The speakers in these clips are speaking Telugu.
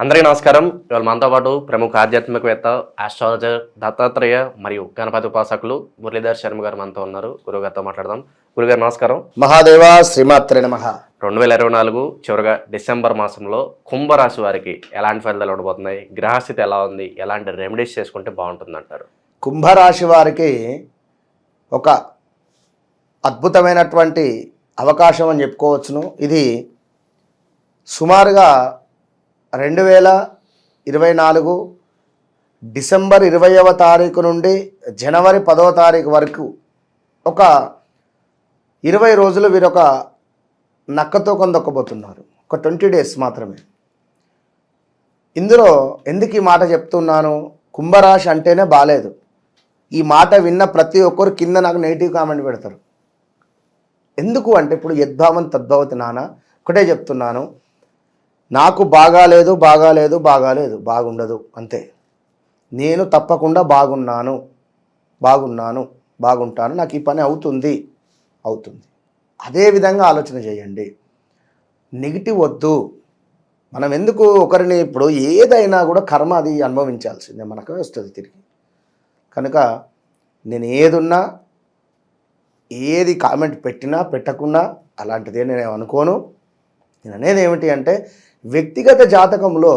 అందరికీ నమస్కారం. ఇవాళ మనతో పాటు ప్రముఖ ఆధ్యాత్మికవేత్త, ఆస్ట్రాలజర్ దత్తాత్రేయ మరియు గణపతి ఉపాసకులు మురళీధర్ శర్మ గారు మనతో ఉన్నారు. గురుగారితో మాట్లాడదాం. గురుగారు నమస్కారం. మహాదేవ శ్రీమాత్రే నమః. 2024 చివరిగా డిసెంబర్ మాసంలో కుంభరాశి వారికి ఎలాంటి ఫలితాలు ఉండబోతున్నాయి? గ్రహస్థితి ఎలా ఉంది? ఎలాంటి రెమెడీస్ చేసుకుంటే బాగుంటుంది అంటారు? కుంభరాశి వారికి ఒక అద్భుతమైనటువంటి అవకాశం అని చెప్పుకోవచ్చును. ఇది సుమారుగా 2024 డిసెంబర్ 20వ తారీఖు నుండి జనవరి 10వ తారీఖు వరకు ఒక 20 రోజులు వీరొక నక్కతో కొందొక్కబోతున్నారు. ఒక 20 డేస్ మాత్రమే. ఇందులో ఎందుకు ఈ మాట చెప్తున్నాను? కుంభరాశి అంటేనే బాలేదు. ఈ మాట విన్న ప్రతి ఒక్కరు కింద నాకు నెగిటివ్ కామెంట్ పెడతారు. ఎందుకు అంటే ఇప్పుడు యద్భావం తద్భవతి నాన్న. ఒకటే చెప్తున్నాను, నాకు బాగాలేదు బాగుండదు అంతే. నేను తప్పకుండా బాగుంటాను, నాకు ఈ పని అవుతుంది. అదేవిధంగా ఆలోచన చేయండి. నెగిటివ్ వద్దు. మనం ఎందుకు ఒకరిని ఇప్పుడు ఏదైనా కూడా కర్మ అది అనుభవించాల్సిందే, మనకు వస్తుంది తిరిగి. కనుక నేను ఏదున్నా ఏది కామెంట్ పెట్టినా పెట్టకున్నా అలాంటిదే నేను అనుకోను. నేను అనేది ఏమిటి అంటే వ్యక్తిగత జాతకంలో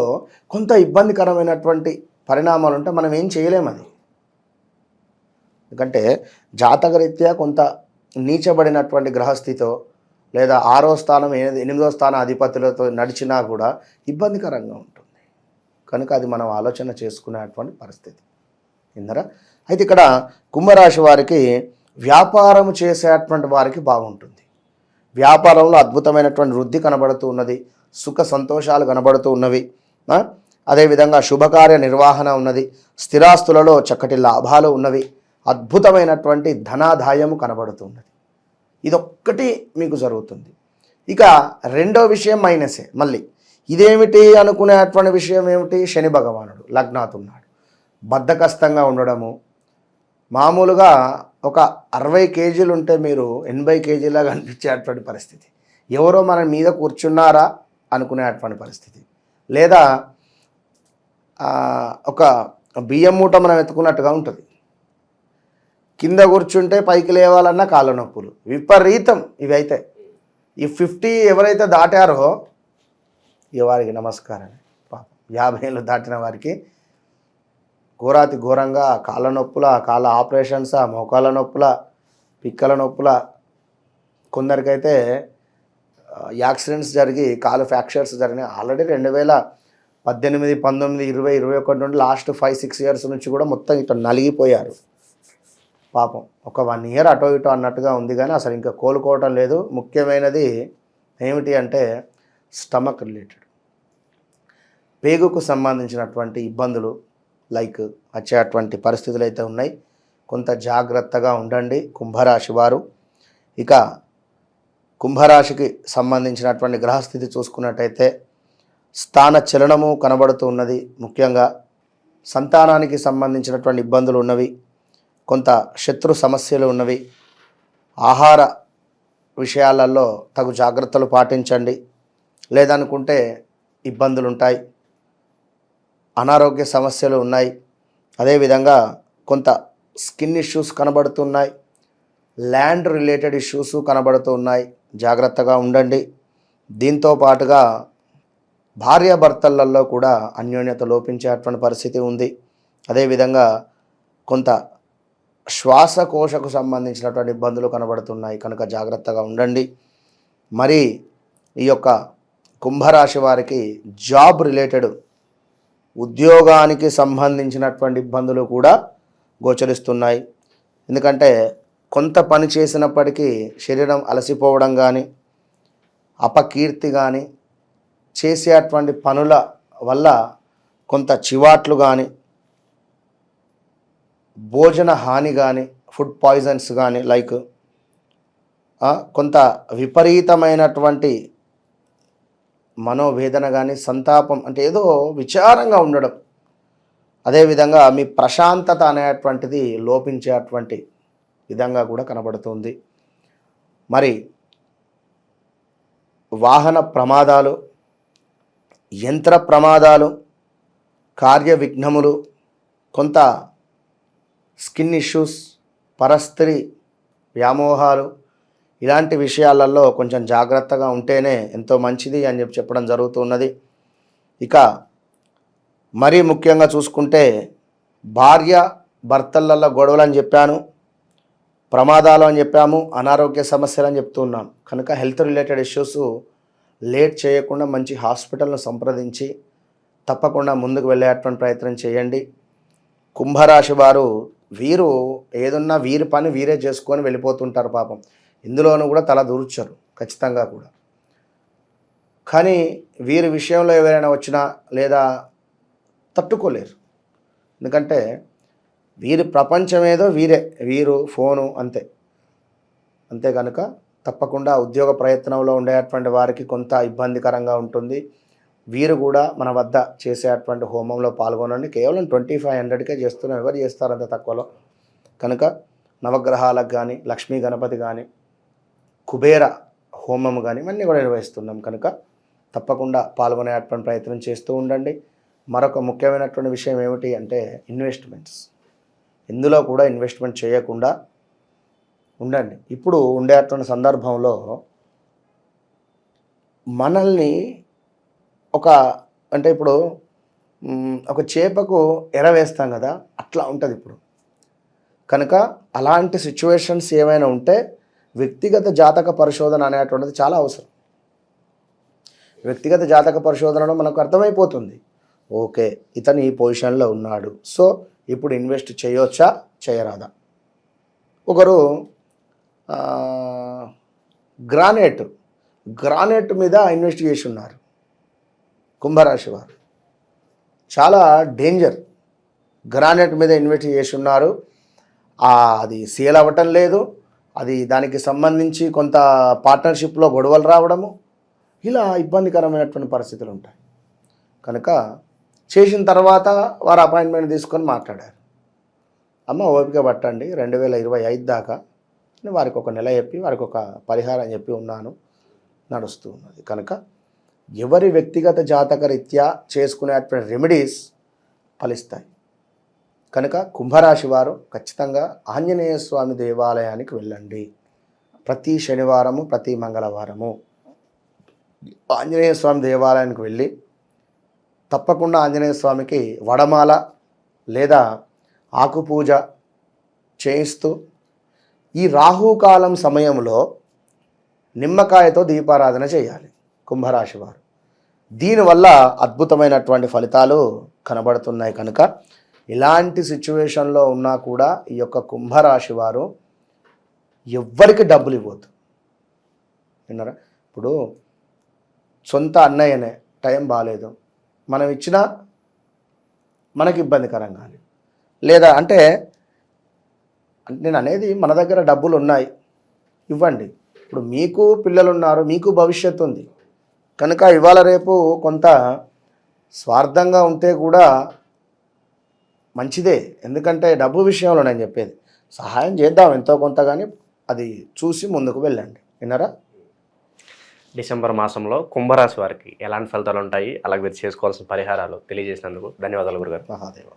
కొంత ఇబ్బందికరమైనటువంటి పరిణామాలు ఉంటే మనం ఏం చేయలేము. అది ఎందుకంటే జాతకరీత్యా కొంత నీచబడినటువంటి గ్రహస్థితితో లేదా 6వ స్థానం 8వ స్థానం అధిపతులతో నడిచినా కూడా ఇబ్బందికరంగా ఉంటుంది. కనుక అది మనం ఆలోచన చేసుకునేటువంటి పరిస్థితి. విన్నారా? అయితే ఇక్కడ కుంభరాశి వారికి వ్యాపారం చేసేటువంటి వారికి బాగుంటుంది. వ్యాపారంలో అద్భుతమైనటువంటి వృద్ధి కనబడుతూ ఉన్నది. సుఖ సంతోషాలు కనబడుతూ ఉన్నవి. అదేవిధంగా శుభకార్య నిర్వహణ ఉన్నది. స్థిరాస్తులలో చక్కటి లాభాలు ఉన్నవి. అద్భుతమైనటువంటి ధనాదాయము కనబడుతూ ఉన్నది. ఇదొక్కటి మీకు జరుగుతుంది. ఇక రెండో విషయం మైనసే. మళ్ళీ ఇదేమిటి అనుకునేటువంటి విషయం ఏమిటి? శని భగవానుడు లగ్నాతున్నాడు. బద్ధకస్తంగా ఉండడము. మామూలుగా ఒక 60 కేజీలు ఉంటే మీరు 80 కేజీలాగా అనిపించేటువంటి పరిస్థితి. ఎవరో మన మీద కూర్చున్నారా అనుకునేటువంటి పరిస్థితి. లేదా ఒక బియ్యం మూట మనం ఎత్తుకున్నట్టుగా ఉంటుంది. కింద కూర్చుంటే పైకి లేవాలన్నా కాళ్ళ నొప్పులు విపరీతం. ఇవి అయితే ఈ 50 ఎవరైతే దాటారో వారికి నమస్కారం. పాపం 50 ఏళ్ళు దాటిన వారికి ఘోరాతి ఘోరంగా కాళ్ళ నొప్పుల, కాళ్ళ ఆపరేషన్సా, మోకాళ్ళ నొప్పుల, పిక్కల నొప్పుల, కొందరికైతే యాక్సిడెంట్స్ జరిగి కాలు ఫ్రాక్చర్స్ జరిగినాయి. ఆల్రెడీ 2018, 19, 20, 21 నుండి లాస్ట్ 5-6 ఇయర్స్ నుంచి కూడా మొత్తం ఇట్లా నలిగిపోయారు. పాపం ఒక 1 ఇయర్ అటో ఇటో అన్నట్టుగా ఉంది, కానీ అసలు ఇంకా కోలుకోవటం లేదు. ముఖ్యమైనది ఏమిటి అంటే స్టమక్ రిలేటెడ్, పేగుకు సంబంధించినటువంటి ఇబ్బందులు వచ్చేటువంటి పరిస్థితులు అయితే ఉన్నాయి. కొంత జాగ్రత్తగా ఉండండి కుంభరాశి వారు. ఇక కుంభరాశికి సంబంధించినటువంటి గ్రహస్థితి చూసుకున్నట్టయితే స్థాన చలనము కనబడుతూ ఉన్నది. ముఖ్యంగా సంతానానికి సంబంధించినటువంటి ఇబ్బందులు ఉన్నవి. కొంత శత్రు సమస్యలు ఉన్నవి. ఆహార విషయాలలో తగు జాగ్రత్తలు పాటించండి. లేదనుకుంటే ఇబ్బందులు ఉంటాయి. అనారోగ్య సమస్యలు ఉన్నాయి. అదేవిధంగా కొంత స్కిన్ ఇష్యూస్ కనబడుతున్నాయి. ల్యాండ్ రిలేటెడ్ ఇష్యూస్ కనబడుతూ ఉన్నాయి. జాగ్రత్తగా ఉండండి. దీంతో పాటుగా భార్యాభర్తలలో కూడా అన్యోన్యత లోపించేటువంటి పరిస్థితి ఉంది. అదేవిధంగా కొంత శ్వాసకోశకు సంబంధించినటువంటి ఇబ్బందులు కనబడుతున్నాయి. కనుక జాగ్రత్తగా ఉండండి. మరి ఈ యొక్క కుంభరాశి వారికి జాబ్ రిలేటెడ్ ఉద్యోగానికి సంబంధించినటువంటి ఇబ్బందులు కూడా గోచరిస్తున్నాయి. ఎందుకంటే కొంత పని చేసినప్పటికీ శరీరం అలసిపోవడం కానీ, అపకీర్తి కానీ, చేసేటువంటి పనుల వల్ల కొంత చివాట్లు కానీ, భోజన హాని కానీ, ఫుడ్ పాయిజన్స్ కానీ, కొంత విపరీతమైనటువంటి మనోవేదన కానీ, సంతాపం అంటే ఏదో విచారంగా ఉండడం, అదేవిధంగా మీ ప్రశాంతత అనేటువంటిది లోపించేటువంటి విధంగా కూడా కనబడుతుంది. మరి వాహన ప్రమాదాలు, యంత్ర ప్రమాదాలు, కార్య విఘ్నములు, కొంత స్కిన్ ఇష్యూస్, పరస్త్రీ వ్యామోహాలు, ఇలాంటి విషయాలలో కొంచెం జాగ్రత్తగా ఉంటేనే ఎంతో మంచిది అని చెప్పడం జరుగుతున్నది. ఇక మరీ ముఖ్యంగా చూసుకుంటే భార్య భర్తలలో గొడవలు అని చెప్పాను, ప్రమాదాలు అని చెప్పాము, అనారోగ్య సమస్యలు అని చెప్తున్నాం. కనుక హెల్త్ రిలేటెడ్ ఇష్యూస్ లేట్ చేయకుండా మంచి హాస్పిటల్ను సంప్రదించి తప్పకుండా ముందుకు వెళ్ళేటువంటి ప్రయత్నం చేయండి. కుంభరాశి వారు వీరు ఏదున్నా వీరి పని వీరే చేసుకొని వెళ్ళిపోతుంటారు పాపం. ఇందులోనూ కూడా తల దూర్చరు ఖచ్చితంగా కూడా. కానీ వీరి విషయంలో ఎవరైనా వచ్చినా లేదా తట్టుకోలేరు. ఎందుకంటే వీరి ప్రపంచం ఏదో వీరు ఫోను అంతే కనుక తప్పకుండా ఉద్యోగ ప్రయత్నంలో ఉండేటువంటి వారికి కొంత ఇబ్బందికరంగా ఉంటుంది. వీరు కూడా మన వద్ద చేసేటువంటి హోమంలో పాల్గొనండి. కేవలం 2500కే చేస్తున్నాం, ఎవరు చేస్తారు అంత తక్కువలో. కనుక నవగ్రహాలకు కానీ, లక్ష్మీ గణపతి కానీ, కుబేర హోమం కానీ ఇవన్నీ కూడా నిర్వహిస్తున్నాం. కనుక తప్పకుండా పాల్గొనేటువంటి ప్రయత్నం చేస్తూ ఉండండి. మరొక ముఖ్యమైనటువంటి విషయం ఏమిటి అంటే ఇన్వెస్ట్మెంట్స్. ఇందులో కూడా ఇన్వెస్ట్మెంట్ చేయకుండా ఉండండి. ఇప్పుడు ఉండేటువంటి సందర్భంలో మనల్ని ఇప్పుడు ఒక చేపకు ఎర వేస్తాం కదా, అట్లా ఉంటుంది ఇప్పుడు. కనుక అలాంటి సిచ్యువేషన్స్ ఏమైనా ఉంటే వ్యక్తిగత జాతక పరిశోధన అనేటువంటిది చాలా అవసరం. వ్యక్తిగత జాతక పరిశోధనలో మనకు అర్థమైపోతుంది, ఓకే ఇతను ఈ పొజిషన్లో ఉన్నాడు, సో ఇప్పుడు ఇన్వెస్ట్ చేయొచ్చా చేయరాదా. ఒకరు గ్రానైట్ మీద ఇన్వెస్ట్ చేసి ఉన్నారు కుంభరాశి వారు. చాలా డేంజర్. గ్రానైట్ మీద ఇన్వెస్ట్ చేసి ఉన్నారు, అది సేల్ అవ్వటం లేదు, అది దానికి సంబంధించి కొంత పార్ట్నర్షిప్లో గొడవలు రావడము, ఇలా ఇబ్బందికరమైనటువంటి పరిస్థితులు ఉంటాయి. కనుక చేసిన తర్వాత వారు అపాయింట్మెంట్ తీసుకొని మాట్లాడారు. అమ్మ ఓపిక పట్టండి, 2025 దాకా వారికి ఒక నెల చెప్పి వారికి ఒక పరిహారం చెప్పి ఉన్నాను, నడుస్తూ ఉన్నది. కనుక ఎవరి వ్యక్తిగత జాతక రీత్యా చేసుకునేటువంటి రెమెడీస్ ఫలిస్తాయి. కనుక కుంభరాశి వారు ఖచ్చితంగా ఆంజనేయ స్వామి దేవాలయానికి వెళ్ళండి. ప్రతి శనివారము, ప్రతి మంగళవారము ఆంజనేయ స్వామి దేవాలయానికి వెళ్ళి తప్పకుండా ఆంజనేయ స్వామికి వడమాల లేదా ఆకుపూజ చేయిస్తూ ఈ రాహుకాలం సమయంలో నిమ్మకాయతో దీపారాధన చేయాలి కుంభరాశి వారు. దీనివల్ల అద్భుతమైనటువంటి ఫలితాలు కనబడుతున్నాయి. కనుక ఇలాంటి సిచ్యువేషన్లో ఉన్నా కూడా ఈ యొక్క కుంభరాశి వారు ఎవ్వరికి డబ్బులు ఇవ్వద్దు. విన్నారా? ఇప్పుడు సొంత అన్నయ్యనే టైం బాగాలేదు, మనం ఇచ్చినా మనకి ఇబ్బందికరంగా లేదా అంటే నేను అనేది మన దగ్గర డబ్బులు ఉన్నాయి ఇవ్వండి. ఇప్పుడు మీకు పిల్లలు ఉన్నారు, మీకు భవిష్యత్తు ఉంది. కనుక ఇవాళ రేపు కొంత స్వార్థంగా ఉంటే కూడా మంచిదే. ఎందుకంటే డబ్బు విషయంలో నేను చెప్పేది సహాయం చేద్దాం ఎంతో కొంత, కానీ అది చూసి ముందుకు వెళ్ళండి. విన్నారా? డిసెంబర్ మాసంలో కుంభరాశి వారికి ఎలాంటి ఫలితాలు ఉంటాయి, అలాగే మీరు చేసుకోవాల్సిన పరిహారాలు తెలియజేసినందుకు ధన్యవాదాలు గురుగారు. మహాదేవ.